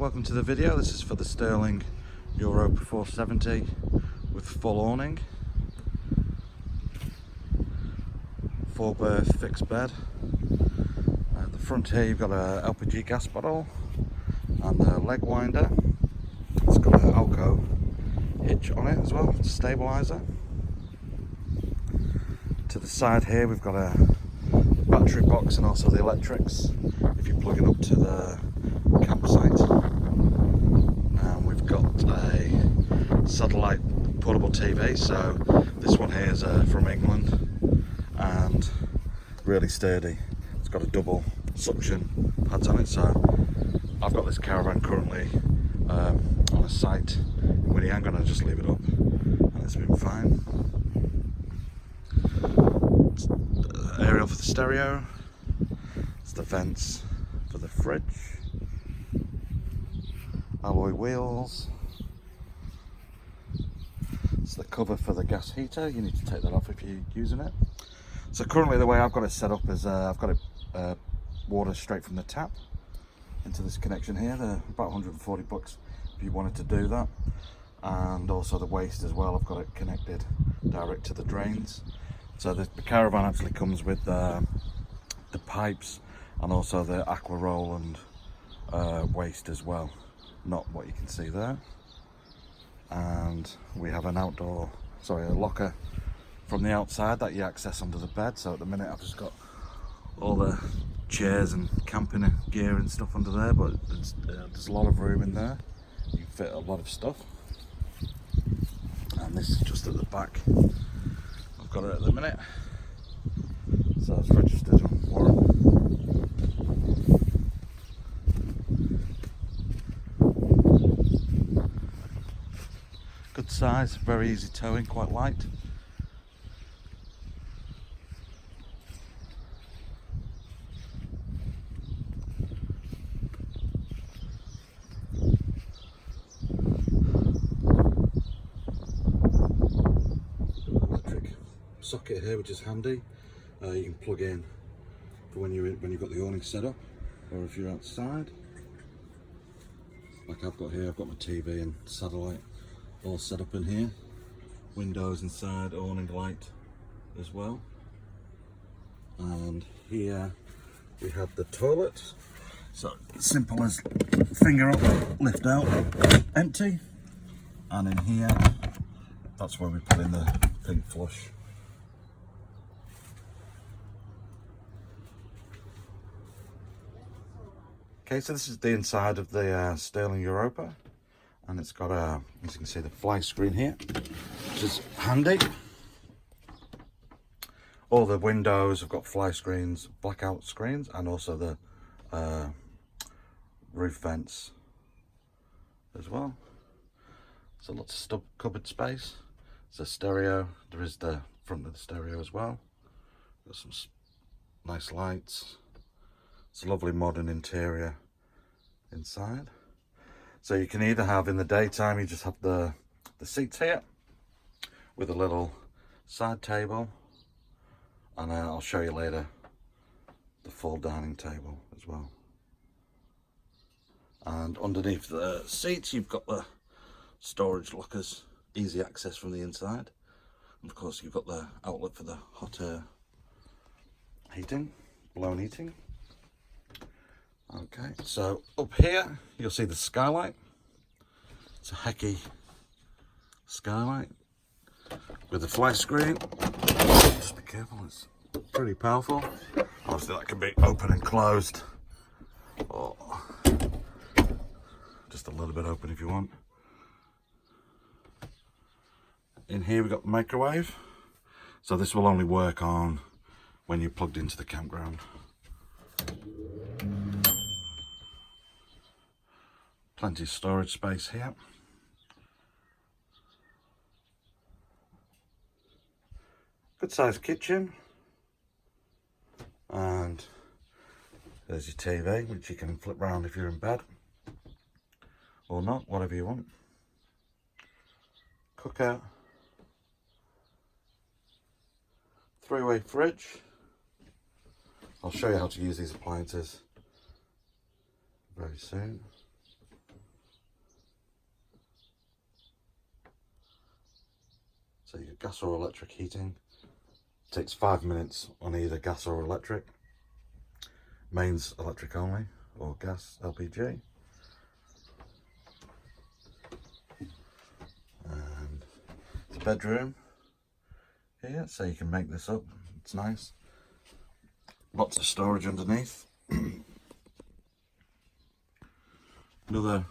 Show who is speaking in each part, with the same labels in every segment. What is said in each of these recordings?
Speaker 1: welcome to the video. This is for the Sterling Europa 470 with full awning, 4-berth fixed bed. At the front here you've got a LPG gas bottle and a leg winder. It's got an Alco hitch on it as well, it's a stabiliser. To the side here we've got a battery box and also the electrics if you plug it up to the campsite. And we've got a satellite portable TV, so this one here is from England and really sturdy. It's got a double suction pads on it, so I've got this caravan currently on a site in Winnie. I'm going to just leave it up and it's been fine. Aerial for the stereo, it's the vents for the fridge, alloy wheels, it's the cover for the gas heater. You need to take that off if you're using it. So currently the way I've got it set up is I've got it water straight from the tap into this connection here. They're about 140 bucks if you wanted to do that, and also the waste as well. I've got it connected direct to the drains. So the caravan actually comes with the pipes and also the aqua roll and waste as well, not what you can see there. And we have an a locker from the outside that you access under the bed. So at the minute I've just got all the chairs and camping gear and stuff under there, but there's a lot of room in there. You can fit a lot of stuff. And this is just at the back. Got it at the minute, so it's registered on warrant. Good size, very easy towing, quite light. Socket here, which is handy. You can plug in for when you've got the awning set up, or if you're outside. Like I've got here, I've got my TV and satellite all set up in here. Windows inside, awning light as well. And here we have the toilet. So simple as finger up, lift out, empty. And in here, that's where we put in the pink flush. Okay, so this is the inside of the Sterling Europa, and it's got as you can see, the fly screen here, which is handy. All the windows have got fly screens, blackout screens, and also the roof vents as well. So lots of cupboard space. It's a stereo. There is the front of the stereo as well. Got some nice lights. It's a lovely modern interior inside. So you can either have, in the daytime, you just have the seats here with a little side table, and I'll show you later the full dining table as well. And underneath the seats you've got the storage lockers, easy access from the inside. And of course you've got the outlet for the hot air heating, blown heating. Okay, so up here you'll see the skylight. It's a Hecky skylight with a fly screen. Just be careful, it's pretty powerful. Obviously that can be open and closed, or just a little bit open if you want. In here we've got the microwave. So this will only work on when you're plugged into the campground. Plenty of storage space here. Good sized kitchen. And there's your TV, which you can flip round if you're in bed. Or not, whatever you want. Cooker. 3-way fridge. I'll show you how to use these appliances very soon. So you get gas or electric heating. Takes 5 minutes on either gas or electric. Mains electric only, or gas, LPG. And the bedroom here, so you can make this up. It's nice. Lots of storage underneath. Another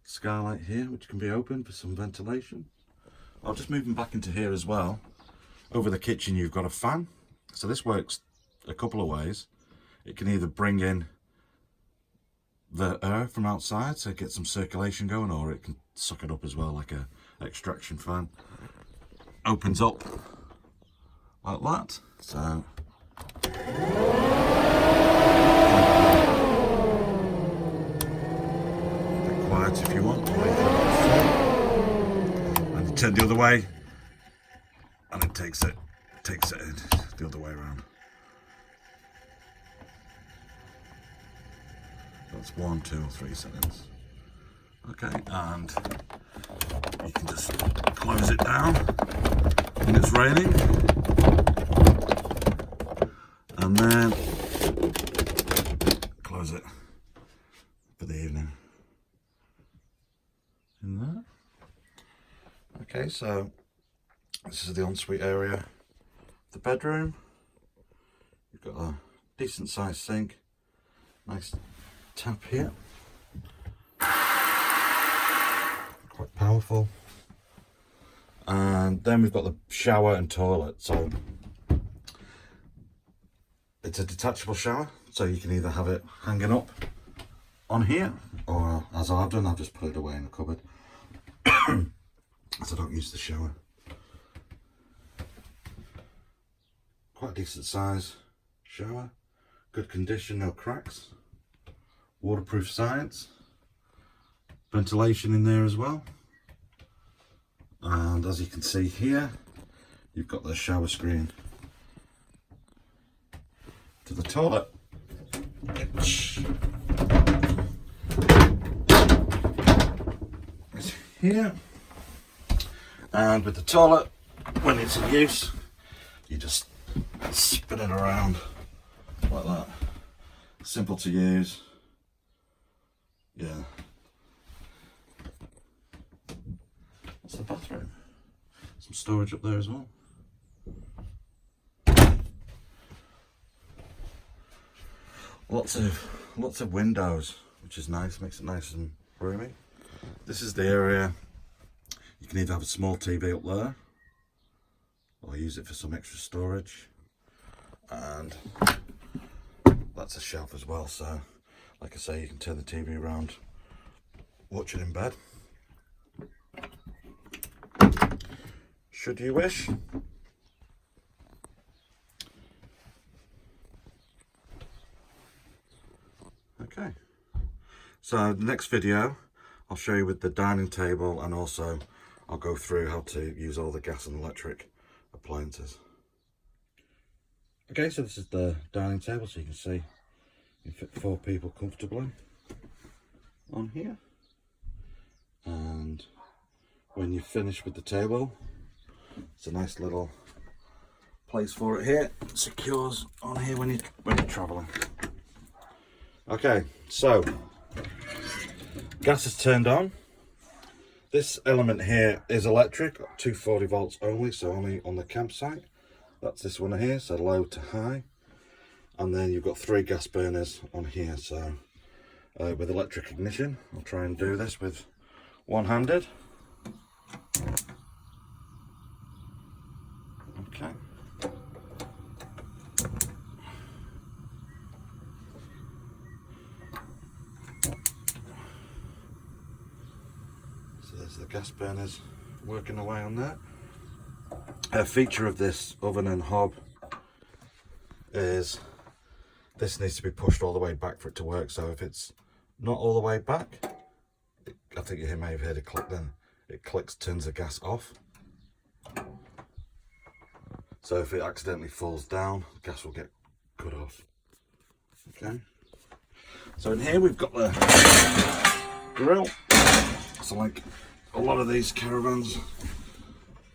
Speaker 1: skylight here, which can be opened for some ventilation. I'll just move them back into here as well. Over the kitchen you've got a fan. So this works a couple of ways. It can either bring in the air from outside, so get some circulation going, or it can suck it up as well, like a extraction fan. Opens up like that. So quiet if you want, and you turn the other way and it takes it in the other way around. That's 1, 2 or 3 seconds. Okay, and you can just close it down when it's raining, and then close it for the evening. In there. Okay, so this is the ensuite area. The bedroom. You've got a decent sized sink. Nice tap here. Quite powerful. And then we've got the shower and toilet. So it's a detachable shower, so you can either have it hanging up on here, or as I've done, I've just put it away in a cupboard. So I don't use the shower. Quite a decent size shower, good condition, no cracks, waterproof sides, ventilation in there as well. And as you can see here, you've got the shower screen to the toilet, which is here. And with the toilet, when it's in use, you just spin it around like that. Simple to use. Yeah. That's the bathroom. Some storage up there as well. Lots of windows, which is nice, makes it nice and roomy. This is the area. You can either have a small TV up there, or use it for some extra storage. And that's a shelf as well, so like I say, you can turn the TV around, watch it in bed, should you wish. Okay, so the next video I'll show you with the dining table, and also I'll go through how to use all the gas and electric appliances. Okay, so this is the dining table, so you can see you fit 4 people comfortably on here. And when you finish with the table, it's a nice little place for it here. It secures on here when you're traveling. Okay, so gas is turned on. This element here is electric, 240 volts only, so only on the campsite. That's this one here, so low to high. And then you've got 3 gas burners on here, so with electric ignition. I'll try and do this with one-handed. Okay. So there's the gas burners working away on that. A feature of this oven and hob is this needs to be pushed all the way back for it to work. So if it's not all the way back, I think you may have heard it click then. It clicks, turns the gas off. So if it accidentally falls down, the gas will get cut off. Okay. So in here we've got the grill. So like a lot of these caravans,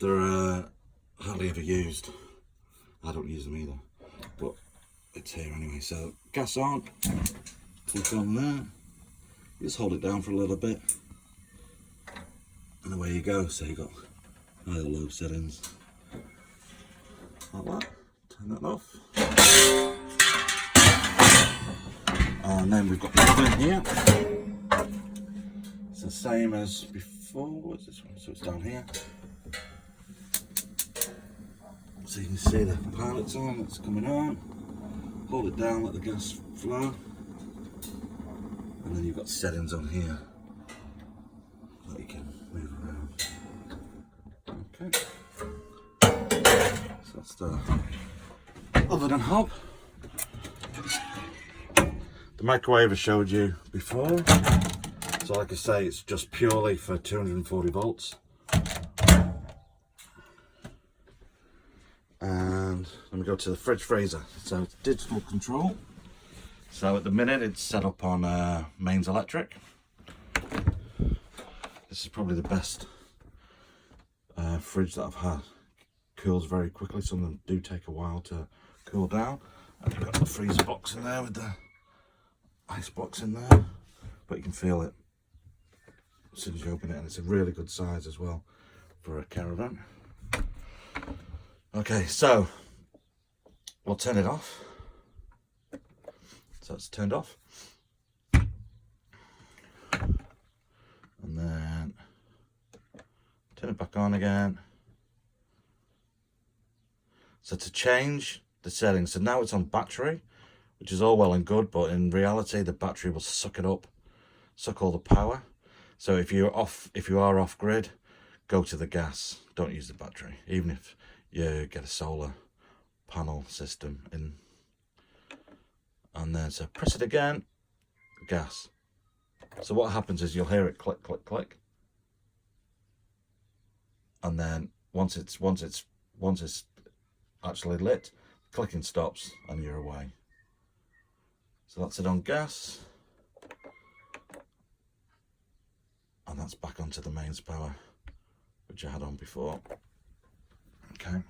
Speaker 1: They're hardly ever used. I don't use them either, but it's here anyway. So gas on, click on there, just hold it down for a little bit, and away you go. So you've got high or low settings, like that. Turn that off. And then we've got the oven here. It's the same as before. What's this one? So it's down here. So you can see the pilot's on, it's coming on. Hold it down, let the gas flow. And then you've got settings on here that you can move around. Okay. So that's the oven and hob. The microwave I showed you before. So like I say, it's just purely for 240 volts. And let me go to the fridge freezer. So it's digital control. So at the minute it's set up on mains electric. This is probably the best fridge that I've had. Cools very quickly. Some of them do take a while to cool down. And you've got the freezer box in there with the ice box in there, but you can feel it as soon as you open it, and it's a really good size as well for a caravan. Okay, so we'll turn it off. So it's turned off, and then turn it back on again. So to change the settings, so now it's on battery, which is all well and good, but in reality the battery will suck it up, suck all the power. So if you are off grid, go to the gas, don't use the battery, even if you get a solar panel system in. And then so press it again, gas. So what happens is you'll hear it click, click, click, and then once it's actually lit, clicking stops and you're away. So that's it on gas, and that's back onto the mains power, which I had on before. Okay,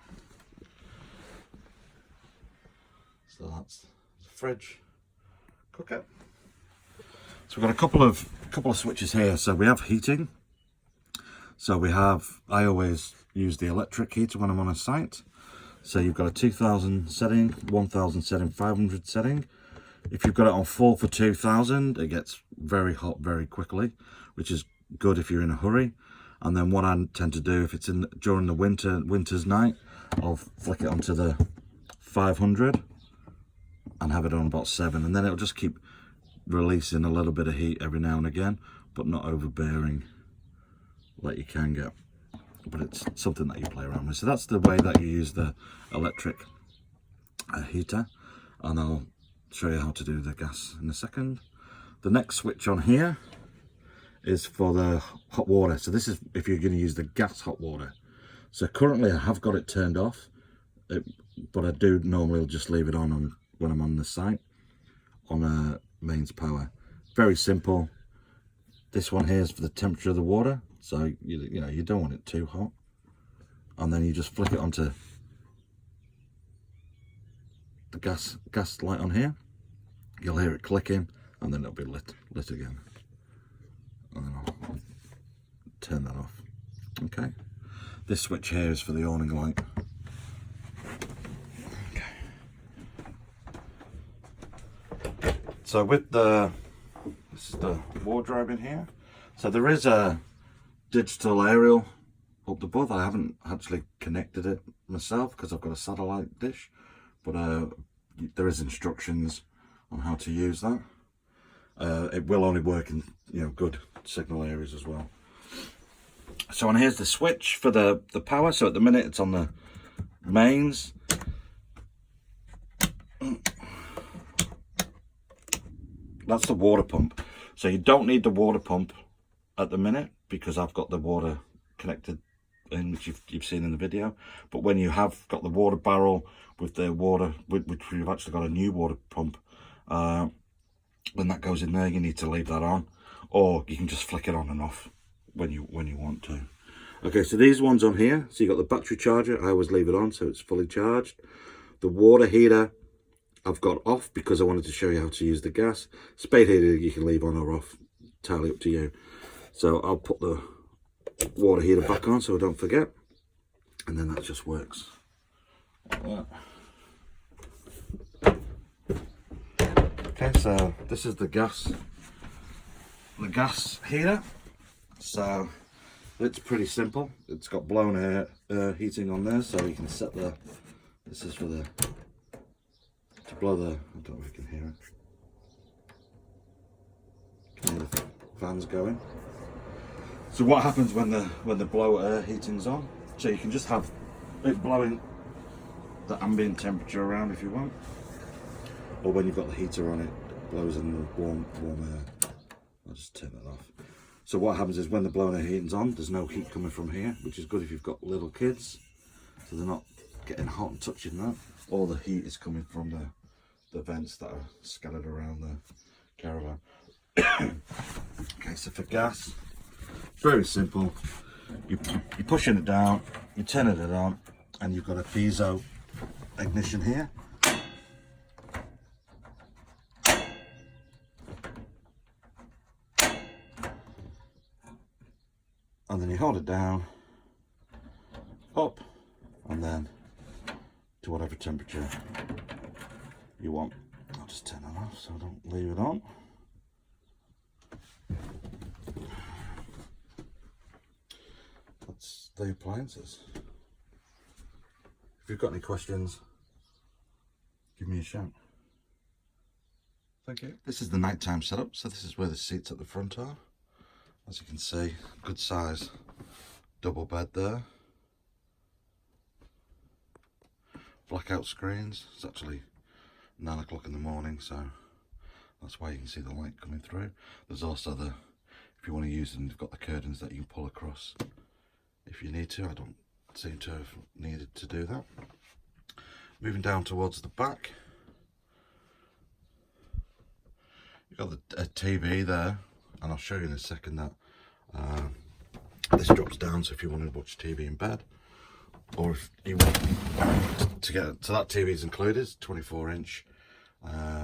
Speaker 1: so that's the fridge, cooker. So we've got a couple of switches here. So we have heating. So I always use the electric heater when I'm on a site. So you've got a 2000 setting, 1000 setting, 500 setting. If you've got it on full for 2000, it gets very hot very quickly, which is good if you're in a hurry. And then what I tend to do, if it's during the winter's night, I'll flick it onto the 500 and have it on about 7, and then it'll just keep releasing a little bit of heat every now and again, but not overbearing like you can get. But it's something that you play around with. So that's the way that you use the electric heater, and I'll show you how to do the gas in a second. The next switch on here is for the hot water. So this is if you're going to use the gas hot water. So currently I have got it turned off, but I do normally just leave it on when I'm on the site on mains power. Very simple. This one here is for the temperature of the water, so you know you don't want it too hot, and then you just flick it onto the gas light on here. You'll hear it clicking, and then it'll be lit again, and then I'll turn that off. Okay, this switch here is for the awning light. Okay, so with this is the wardrobe in here. So there is a digital aerial up above. I haven't actually connected it myself because I've got a satellite dish, but there is instructions on how to use that. It will only work in good signal areas as well. So and here's the switch for the power. So at the minute it's on the mains. That's the water pump. So you don't need the water pump at the minute because I've got the water connected in, which you've seen in the video. But when you have got the water barrel with the water, which you've actually got a new water pump, when that goes in there, you need to leave that on, or you can just flick it on and off when you want to. Okay, so these ones on here, so you got the battery charger. I always leave it on so it's fully charged. The water heater I've got off because I wanted to show you how to use the gas. Spade heater you can leave on or off, entirely up to you. So I'll put the water heater back on so I don't forget, and then that just works like that. Okay, so this is the gas heater. So it's pretty simple. It's got blown air heating on there, so you can set the, this is for the, to blow the, I don't know if you can hear it. Can hear the fans going. So what happens when the blower air heating's on? So you can just have it blowing the ambient temperature around if you want, or when you've got the heater on, it blows in the warm air. I'll just turn it off. So what happens is when the blown air heating's on, there's no heat coming from here, which is good if you've got little kids, so they're not getting hot and touching that. All the heat is coming from the vents that are scattered around the caravan. Okay, so for gas, very simple. You're pushing it down, you're turning it on, and you've got a piezo ignition here. And then you hold it down, up, and then to whatever temperature you want. I'll just turn it off so I don't leave it on. That's the appliances. If you've got any questions, give me a shout. Thank you. This is the nighttime setup, so this is where the seats at the front are. As you can see, good size double bed there. Blackout screens. It's actually 9 o'clock in the morning, so that's why you can see the light coming through. There's also the, if you want to use them, they've got the curtains that you can pull across if you need to. I don't seem to have needed to do that. Moving down towards the back, you've got a TV there, and I'll show you in a second that this drops down, so if you want to watch TV in bed, or if you want to get, so that TV is included, it's 24-inch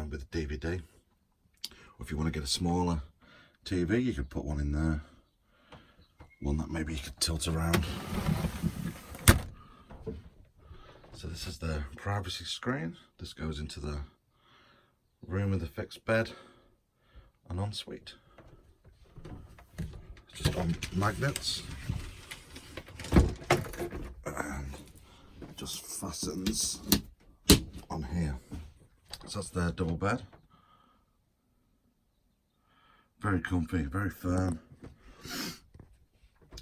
Speaker 1: with a DVD, or if you want to get a smaller TV, you could put one in there, one that maybe you could tilt around. So this is the privacy screen. This goes into the room with a fixed bed and ensuite. It's just on magnets and it just fastens on here. So that's the double bed. Very comfy, very firm.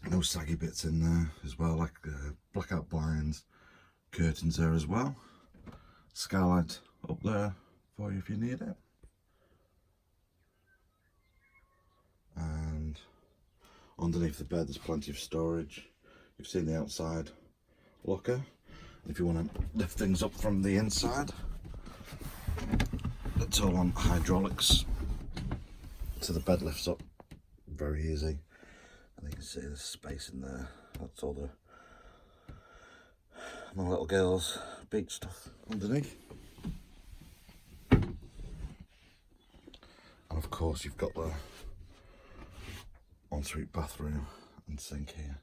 Speaker 1: No saggy bits in there as well, like blackout blinds, curtains there as well. Skylight up there for you if you need it. And underneath the bed there's plenty of storage. You've seen the outside locker. If you want to lift things up from the inside, it's all on hydraulics, so the bed lifts up very easy. And you can see there's space in there. That's all my little girl's beach stuff underneath. And of course you've got the ensuite bathroom and sink here.